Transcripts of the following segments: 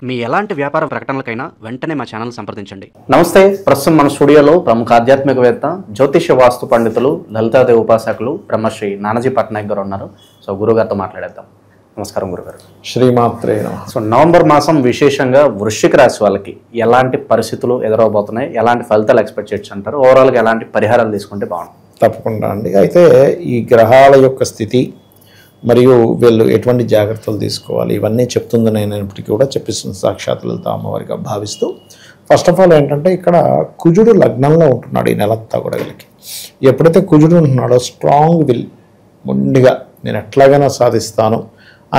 మీ ఎలాంటి వ్యాపార ప్రకటనలకైనా వెంటనే మా ఛానల్ సంప్రదించండి. నమస్తే. ప్రస్తుతం మన స్టూడియోలో ప్రముఖ ఆధ్యాత్మికవేత్త, జ్యోతిష్య వాస్తు పండితులు, లలితాదేవి ఉపాసకులు బ్రహ్మశ్రీ నానాజీ పట్నాయక్ గారు ఉన్నారు. సో గురుగారితో మాట్లాడేద్దాం. నమస్కారం గురుగారు. శ్రీమాత్రే నమః. సో నవంబర్ మాసం విశేషంగా వృశ్చిక రాశి వాళ్ళకి ఎలాంటి పరిస్థితులు ఎదురవబోతున్నాయి, ఎలాంటి ఫలితాలు ఎక్స్పెక్ట్ చేయొచ్చు అంటారు, ఓవరాల్గా ఎలాంటి పరిహారాలు తీసుకుంటే బాగుంటుంది? తప్పకుండా అండి. అయితే ఈ గ్రహాల యొక్క స్థితి మరియు వీళ్ళు ఎటువంటి జాగ్రత్తలు తీసుకోవాలి ఇవన్నీ చెప్తుంది నేనప్పటికీ కూడా చెప్పిస్తుంది సాక్షాత్ లలిత అమ్మవారిగా భావిస్తూ. ఫస్ట్ ఆఫ్ ఆల్ ఏంటంటే ఇక్కడ కుజుడు లగ్నంలో ఉంటున్నాడు ఈ నెలంతా కూడా. వీళ్ళకి ఎప్పుడైతే కుజుడు ఉంటున్నాడో స్ట్రాంగ్ విల్, మొండిగా నేను ఎట్లాగైనా సాధిస్తాను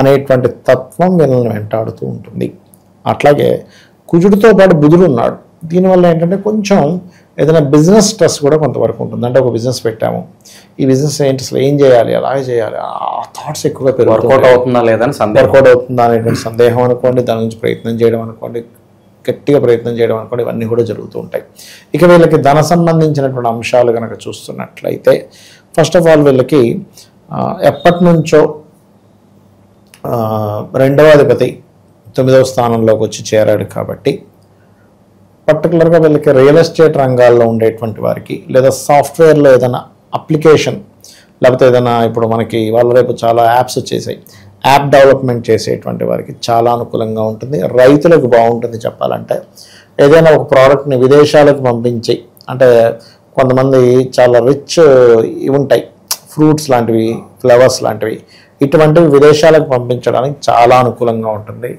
అనేటువంటి తత్వం వీళ్ళని వెంటాడుతూ ఉంటుంది. అట్లాగే కుజుడితో పాటు బుధుడు ఉన్నాడు. దీనివల్ల ఏంటంటే కొంచెం ఏదైనా బిజినెస్ స్ట్రెస్ కూడా కొంతవరకు ఉంటుంది. అంటే ఒక బిజినెస్ పెట్టాము, ఈ బిజినెస్ ఏంటి, అసలు ఏం చేయాలి, అలాగే చేయాలి, ఆ థాట్స్ ఎక్కువగా వర్కౌట్ అవుతుందా లేదని వర్కౌట్ అవుతుందా అనేటువంటి సందేహం అనుకోండి, దాని నుంచి ప్రయత్నం చేయడం అనుకోండి, గట్టిగా ప్రయత్నం చేయడం అనుకోండి, ఇవన్నీ కూడా జరుగుతూ ఉంటాయి. ఇక వీళ్ళకి ధన సంబంధించినటువంటి అంశాలు కనుక చూస్తున్నట్లయితే ఫస్ట్ ఆఫ్ ఆల్ వీళ్ళకి ఎప్పటి నుంచో రెండవ అధిపతి 9వ స్థానంలోకి వచ్చి చేరాడు కాబట్టి పర్టికులర్గా వీళ్ళకి రియల్ ఎస్టేట్ రంగాల్లో ఉండేటువంటి వారికి, లేదా సాఫ్ట్వేర్లో ఏదైనా అప్లికేషన్, లేకపోతే ఏదైనా ఇప్పుడు మనకి వాళ్ళ రేపు చాలా యాప్స్ వచ్చేసాయి, యాప్ డెవలప్మెంట్ చేసేటువంటి వారికి చాలా అనుకూలంగా ఉంటుంది. రైతులకు బాగుంటుంది చెప్పాలంటే. ఏదైనా ఒక ప్రోడక్ట్ని విదేశాలకు పంపించి, అంటే కొంతమంది చాలా రిచ్ ఇవి ఉంటాయి, ఫ్రూట్స్ లాంటివి, ఫ్లవర్స్ లాంటివి, ఇటువంటివి విదేశాలకు పంపించడానికి చాలా అనుకూలంగా ఉంటుంది.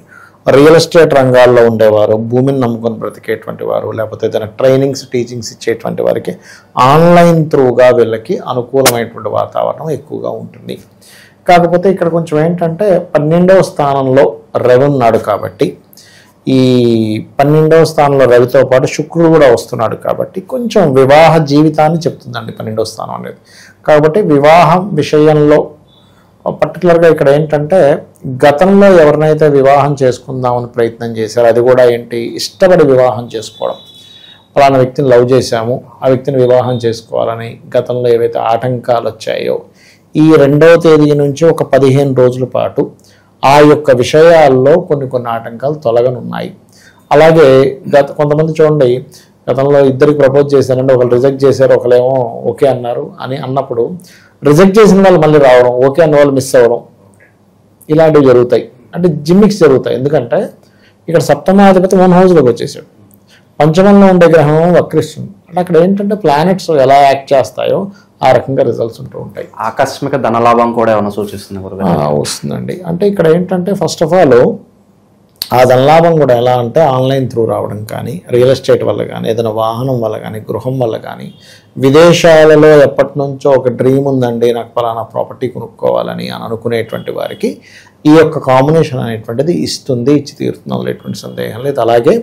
రియల్ ఎస్టేట్ రంగాల్లో ఉండేవారు, భూమిని నమ్ముకొని బ్రతికేటువంటి వారు, లేకపోతే ఏదైనా ట్రైనింగ్స్ టీచింగ్స్ ఇచ్చేటువంటి వారికి ఆన్లైన్ త్రూగా వీళ్ళకి అనుకూలమైనటువంటి వాతావరణం ఎక్కువగా ఉంటుంది. కాకపోతే ఇక్కడ కొంచెం ఏంటంటే 12వ స్థానంలో రవి ఉన్నాడు కాబట్టి, ఈ 12వ స్థానంలో రవితో పాటు శుక్రుడు కూడా వస్తున్నాడు కాబట్టి కొంచెం వివాహ జీవితాన్ని చెప్తుందండి 12వ స్థానం అనేది. కాబట్టి వివాహం విషయంలో పర్టికులర్గా ఇక్కడ ఏంటంటే గతంలో ఎవరినైతే వివాహం చేసుకుందామని ప్రయత్నం చేశారో, అది కూడా ఏంటి, ఇష్టపడి వివాహం చేసుకోవడం, ఫలానా వ్యక్తిని లవ్ చేశాము, ఆ వ్యక్తిని వివాహం చేసుకోవాలని గతంలో ఏవైతే ఆటంకాలు వచ్చాయో, ఈ 2వ తేదీ నుంచి ఒక 15 రోజుల పాటు ఆ యొక్క విషయాల్లో కొన్ని ఆటంకాలు తొలగనున్నాయి. అలాగే కొంతమంది చూడండి, గతంలో ఇద్దరికి ప్రపోజ్ చేశారంటే ఒకరు రిజెక్ట్ చేశారు, ఒకరేమో ఓకే అన్నారు అని అన్నప్పుడు రిజెక్ట్ చేసిన వాళ్ళు మళ్ళీ రావడం, ఓకే అన్న వాళ్ళు మిస్ అవ్వడం, ఇలాంటివి జరుగుతాయి. అంటే జిమ్మిక్స్ జరుగుతాయి. ఎందుకంటే ఇక్కడ సప్తమాధిపతి 1 హౌస్లోకి వచ్చేసాడు, పంచమంలో ఉండే గ్రహం వక్రిస్తుంది. అంటే అక్కడ ఏంటంటే ప్లానెట్స్ ఎలా యాక్ట్ చేస్తాయో ఆ రకంగా రిజల్ట్స్ ఉంటూ ఉంటాయి. ఆకస్మిక ధనలాభం కూడా ఏమైనా సూచిస్తుంది వస్తుందండి. అంటే ఇక్కడ ఏంటంటే ఫస్ట్ ఆఫ్ ఆల్ ఆ ధనలాభం కూడా ఎలా అంటే ఆన్లైన్ త్రూ రావడం కానీ, రియల్ ఎస్టేట్ వల్ల కానీ, ఏదైనా వాహనం వల్ల కానీ, గృహం వల్ల కానీ, విదేశాలలో ఎప్పటి నుంచో ఒక డ్రీమ్ ఉందండి నాకు ఫలానా ప్రాపర్టీ కొనుక్కోవాలని అని అనుకునేటువంటి వారికి ఈ యొక్క కాంబినేషన్ అనేటువంటిది ఇచ్చి తీరుతుంది, అందులో ఎటువంటి సందేహం లేదు. అలాగే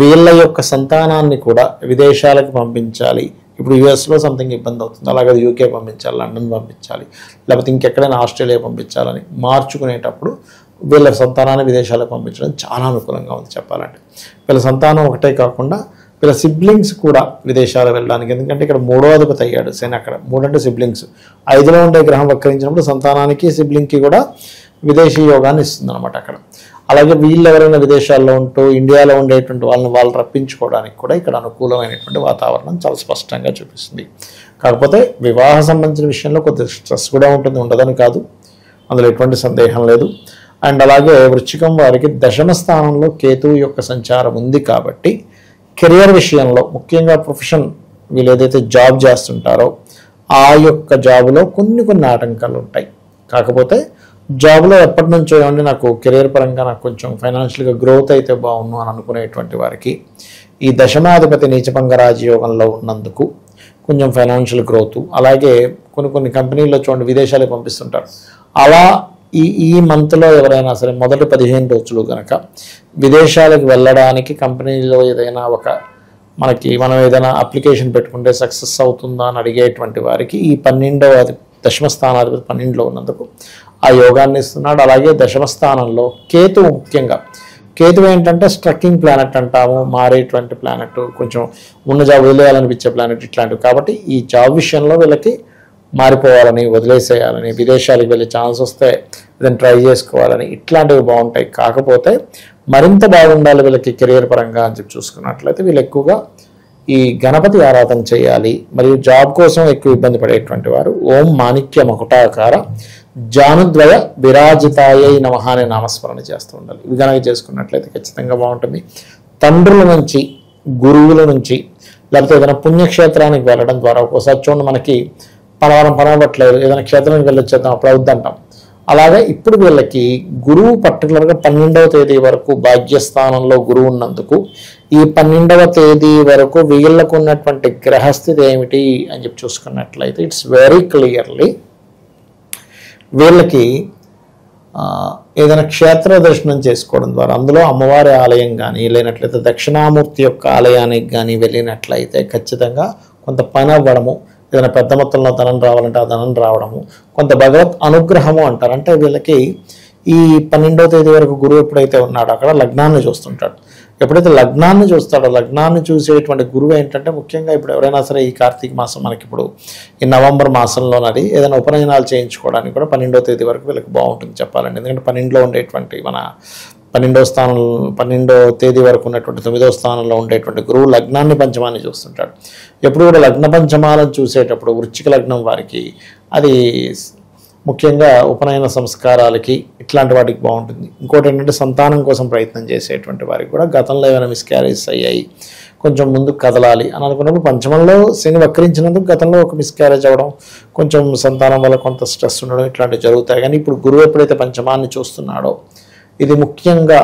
వీళ్ళ యొక్క సంతానాన్ని కూడా విదేశాలకు పంపించాలి, ఇప్పుడు యుఎస్లో సంథింగ్ ఇబ్బంది అవుతుంది, అలాగే యూకే పంపించాలి, లండన్ పంపించాలి, లేకపోతే ఇంకెక్కడైనా ఆస్ట్రేలియా పంపించాలని మార్చుకునేటప్పుడు వీళ్ళ సంతానాన్ని విదేశాలకు పంపించడం చాలా అనుకూలంగా ఉంది చెప్పాలంటే. వీళ్ళ సంతానం ఒకటే కాకుండా వీళ్ళ సిబ్లింగ్స్ కూడా విదేశాలు వెళ్ళడానికి, ఎందుకంటే ఇక్కడ 3వ అధిపతి అయ్యాడు శని. అక్కడ 3 అంటే సిబ్లింగ్స్, 5లో ఉండే గ్రహం వక్రించినప్పుడు సంతానానికి సిబ్లింగ్కి కూడా విదేశీ యోగాన్ని ఇస్తుంది అనమాట అక్కడ. అలాగే వీళ్ళు ఎవరైనా విదేశాల్లో ఉంటూ ఇండియాలో ఉండేటువంటి వాళ్ళు రప్పించుకోవడానికి కూడా ఇక్కడ అనుకూలమైనటువంటి వాతావరణం చాలా స్పష్టంగా చూపిస్తుంది. కాకపోతే వివాహ సంబంధించిన విషయంలో కొద్దిగా స్ట్రెస్ కూడా ఉంటుంది, ఉండదని కాదు, అందులో ఎటువంటి సందేహం లేదు. అండ్ అలాగే వృశ్చికం వారికి 10వ స్థానంలో కేతువు యొక్క సంచారం ఉంది కాబట్టి కెరియర్ విషయంలో ముఖ్యంగా ప్రొఫెషన్, వీళ్ళు ఏదైతే జాబ్ చేస్తుంటారో ఆ యొక్క జాబులో కొన్ని ఆటంకాలు ఉంటాయి. కాకపోతే జాబ్లో ఎప్పటి నుంచో ఏమంటే నాకు కెరియర్ పరంగా నాకు కొంచెం ఫైనాన్షియల్గా గ్రోత్ అయితే బాగుండు అని అనుకునేటువంటి వారికి ఈ దశమాధిపతి నీచభంగ రాజయోగంలో ఉన్నందుకు కొంచెం ఫైనాన్షియల్ గ్రోత్, అలాగే కొన్ని కంపెనీల్లో చూడండి విదేశాలకు పంపిస్తుంటారు. అలా ఈ మంత్లో ఎవరైనా సరే మొదటి 15 రోజులు కనుక విదేశాలకు వెళ్ళడానికి కంపెనీలో ఏదైనా మనం ఏదైనా అప్లికేషన్ పెట్టుకుంటే సక్సెస్ అవుతుందా అని అడిగేటువంటి వారికి ఈ 12వ 10వ స్థానాధిపతి 12లో ఉన్నందుకు ఆ యోగాన్ని ఇస్తున్నాడు. అలాగే 10వ స్థానంలో కేతువు, ముఖ్యంగా కేతువు ఏంటంటే స్ట్రక్కింగ్ ప్లానెట్ అంటాము, మారేటువంటి ప్లానెట్, కొంచెం ఉన్న జాబ్ వదిలేయాలనిపించే ప్లానెట్ ఇట్లాంటివి. కాబట్టి ఈ జాబ్ విషయంలో వీళ్ళకి మారిపోవాలని, వదిలేసేయాలని, విదేశాలకు వెళ్ళే ఛాన్స్ వస్తే ఏదైనా ట్రై చేసుకోవాలని, ఇట్లాంటివి బాగుంటాయి. కాకపోతే మరింత బాగుండాలి వీళ్ళకి కెరియర్ పరంగా అని చెప్పి చూసుకున్నట్లయితే వీళ్ళు ఎక్కువగా ఈ గణపతి ఆరాధన చేయాలి. మరియు జాబ్ కోసం ఎక్కువ ఇబ్బంది పడేటువంటి వారు ఓం మాణిక్య మకుటాకార జానుద్వయ విరాజితాయై నమః అనే నామస్మరణ చేస్తూ ఉండాలి. ఇవి కనుక చేసుకున్నట్లయితే ఖచ్చితంగా బాగుంటుంది. తండ్రుల నుంచి, గురువుల నుంచి, లేకపోతే ఏదైనా పుణ్యక్షేత్రానికి వెళ్ళడం ద్వారా ఒక్కోసారి చూడండి మనకి పలవరం పనవట్లేదు, ఏదైనా క్షేత్రానికి వెళ్ళొచ్చేద్దాం అప్పుడు అవుద్దంటాం. అలాగే ఇప్పుడు వీళ్ళకి గురువు పర్టికులర్గా 12వ తేదీ వరకు భాగ్యస్థానంలో గురువు ఉన్నందుకు ఈ 12వ తేదీ వరకు వీళ్ళకు ఉన్నటువంటి గ్రహస్థితి ఏమిటి అని చెప్పి చూసుకున్నట్లయితే ఇట్స్ వెరీ క్లియర్లీ వీళ్ళకి ఏదైనా క్షేత్ర దర్శనం చేసుకోవడం ద్వారా, అందులో అమ్మవారి ఆలయం కానీ లేనట్లయితే దక్షిణామూర్తి యొక్క ఆలయానికి కానీ వెళ్ళినట్లయితే ఖచ్చితంగా కొంత పని అవ్వడము, ఏదైనా పెద్ద మొత్తంలో ధనం రావాలంటే ఆ ధనం రావడము, కొంత భగవత్ అనుగ్రహము అంటారు. అంటే వీళ్ళకి ఈ 12వ తేదీ వరకు గురువు ఎప్పుడైతే ఉన్నాడో అక్కడ లగ్నాన్ని చూస్తుంటాడు. ఎప్పుడైతే లగ్నాన్ని చూస్తాడో, లగ్నాన్ని చూసేటువంటి గురువు ఏంటంటే ముఖ్యంగా ఇప్పుడు ఎవరైనా సరే ఈ కార్తీక మాసం మనకి ఇప్పుడు ఈ నవంబర్ మాసంలోనది ఏదైనా ఉపనయనాలు చేయించుకోవడానికి కూడా 12వ తేదీ వరకు వీళ్ళకి బాగుంటుంది చెప్పాలండి. ఎందుకంటే 12లో ఉండేటువంటి మన 12వ తేదీ వరకు ఉన్నటువంటి 9వ స్థానంలో ఉండేటువంటి గురువు లగ్నాన్ని పంచమాన్ని చూస్తుంటాడు. ఎప్పుడు కూడా లగ్న పంచమాలను చూసేటప్పుడు వృశ్చిక లగ్నం వారికి అది ముఖ్యంగా ఉపనయన సంస్కారాలకి ఇట్లాంటి వాటికి బాగుంటుంది. ఇంకోటి ఏంటంటే సంతానం కోసం ప్రయత్నం చేసేటువంటి వారికి కూడా గతంలో ఏమైనా మిస్క్యారేజ్ అయ్యాయి, కొంచెం ముందుకు కదలాలి అని అనుకున్నప్పుడు పంచమంలో శని వక్రించినందుకు గతంలో ఒక మిస్క్యారేజ్ అవ్వడం, కొంచెం సంతానం వల్ల కొంత స్ట్రెస్ ఉండడం ఇట్లాంటివి జరుగుతాయి. కానీ ఇప్పుడు గురువు ఎప్పుడైతే పంచమాన్ని చూస్తున్నాడో ఇది ముఖ్యంగా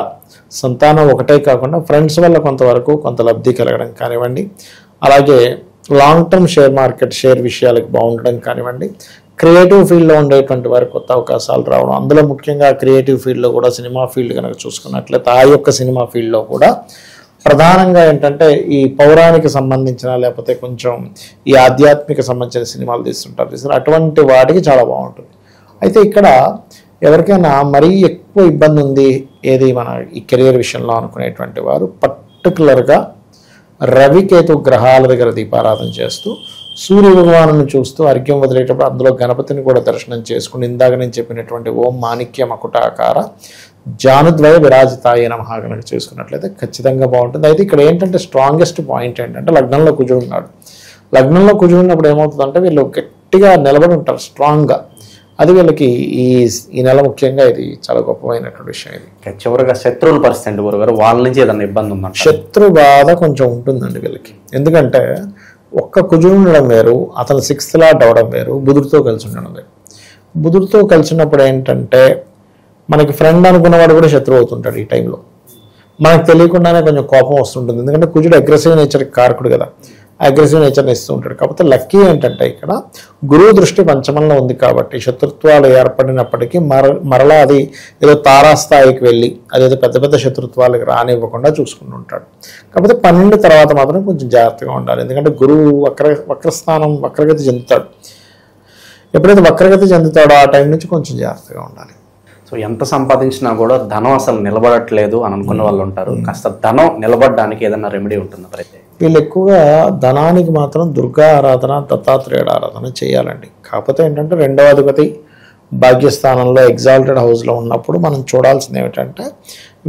సంతానం ఒకటే కాకుండా ఫ్రెండ్స్ వల్ల కొంతవరకు కొంత లబ్ధి కలగడం కానివ్వండి, అలాగే long term share market share విషయాలకు బాగుండడం కానివ్వండి, క్రియేటివ్ ఫీల్డ్లో ఉండేటువంటి వారికి కొత్త అవకాశాలు రావడం, అందులో ముఖ్యంగా క్రియేటివ్ ఫీల్డ్లో కూడా సినిమా ఫీల్డ్ కనుక చూసుకున్నట్లయితే ఆ యొక్క సినిమా ఫీల్డ్లో కూడా ప్రధానంగా ఏంటంటే ఈ పౌరాణిక సంబంధించిన లేకపోతే కొంచెం ఈ ఆధ్యాత్మిక సంబంధించిన సినిమాలు తీస్తుంటారు, అటువంటి వాటికి చాలా బాగుంటుంది. అయితే ఇక్కడ ఎవరికైనా మరీ ఎక్కువ ఇబ్బంది ఉంది ఏది మన ఈ కెరియర్ విషయంలో అనుకునేటువంటి వారు పర్టికులర్గా రవికేతు గ్రహాల దగ్గర దీపారాధన చేస్తూ సూర్య భగవాను చూస్తూ అర్ఘ్యం వదిలేటప్పుడు అందులో గణపతిని కూడా దర్శనం చేసుకుని ఇందాక నేను చెప్పినటువంటి ఓం మాణిక్య మకుటాకార జానుద్వయ విరాజితాయ నమః కనుక చేసుకున్నట్లయితే ఖచ్చితంగా బాగుంటుంది. అయితే ఇక్కడ ఏంటంటే స్ట్రాంగెస్ట్ పాయింట్ ఏంటంటే లగ్నంలో కుజుడు ఉన్నాడు. లగ్నంలో కుజుడు ఉన్నప్పుడు ఏమవుతుందంటే వీళ్ళు గట్టిగా నిలబడి ఉంటారు స్ట్రాంగ్గా. అది వీళ్ళకి ఈ నెల ముఖ్యంగా ఇది చాలా గొప్పమైనటువంటి విషయం. ఇది చివరిగా శత్రువుల పరిస్థితి గురుగారు, వాళ్ళ నుంచి ఏదైనా ఇబ్బంది ఉందంట? శత్రు బాధ కొంచెం ఉంటుందండి వీళ్ళకి. ఎందుకంటే ఒక్క కుజుడు ఉండడం వేరు, అతను 6th లాట్ అవడం వేరు, బుధుడితో కలిసి ఉండడం వేరు. బుధుడితో కలిసి ఉన్నప్పుడు ఏంటంటే మనకి ఫ్రెండ్ అనుకున్నవాడు కూడా శత్రువు అవుతుంటాడు ఈ టైంలో. మనకు తెలియకుండానే కొంచెం కోపం వస్తుంటుంది, ఎందుకంటే కుజుడు అగ్రెసివ్ నేచర్కి కారకుడు కదా, అగ్రెసివ్ నేచర్ని ఇస్తూ ఉంటాడు. కాకపోతే లక్కీ ఏంటంటే ఇక్కడ గురువు దృష్టి పంచమంలో ఉంది కాబట్టి శత్రుత్వాలు ఏర్పడినప్పటికీ మరలా అది ఏదో తారాస్థాయికి వెళ్ళి అదేదో పెద్ద పెద్ద శత్రుత్వాలకు రానివ్వకుండా చూసుకుంటూ ఉంటాడు. కాకపోతే 12 తర్వాత మాత్రం కొంచెం జాగ్రత్తగా ఉండాలి, ఎందుకంటే గురువు వక్రగతి చెందుతాడు. ఎప్పుడైతే వక్రగతి చెందుతాడో ఆ టైం నుంచి కొంచెం జాగ్రత్తగా ఉండాలి. సో ఎంత సంపాదించినా కూడా ధనం అసలు నిలబడట్లేదు అని అనుకున్న వాళ్ళు ఉంటారు. కాస్త ధనం నిలబడడానికి ఏదైనా రెమెడీ ఉంటుందా? అయితే వీళ్ళు ఎక్కువగా ధనానికి మాత్రం దుర్గా ఆరాధన, దత్తాత్రేయుడు ఆరాధన చేయాలండి. కాకపోతే ఏంటంటే 2వ అధిపతి భాగ్యస్థానంలో ఎగ్జాల్టెడ్ హౌస్లో ఉన్నప్పుడు మనం చూడాల్సింది ఏమిటంటే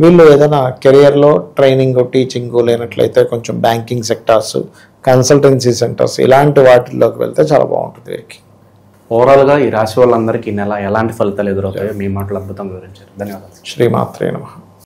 వీళ్ళు ఏదైనా కెరియర్లో ట్రైనింగ్, టీచింగ్ లేనట్లయితే కొంచెం బ్యాంకింగ్ సెక్టార్స్, కన్సల్టెన్సీ సెంటర్స్ ఇలాంటి వాటిల్లోకి వెళ్తే చాలా బాగుంటుంది వీరికి. ఓవరాల్గా ఈ రాశి వాళ్ళందరికీ ఈ నెల ఎలాంటి ఫలితాలు ఎదురవుతాయో మీ మాటలు అద్భుతంగా వివరించారు. ధన్యవాదాలు. శ్రీమాత్రే నమః.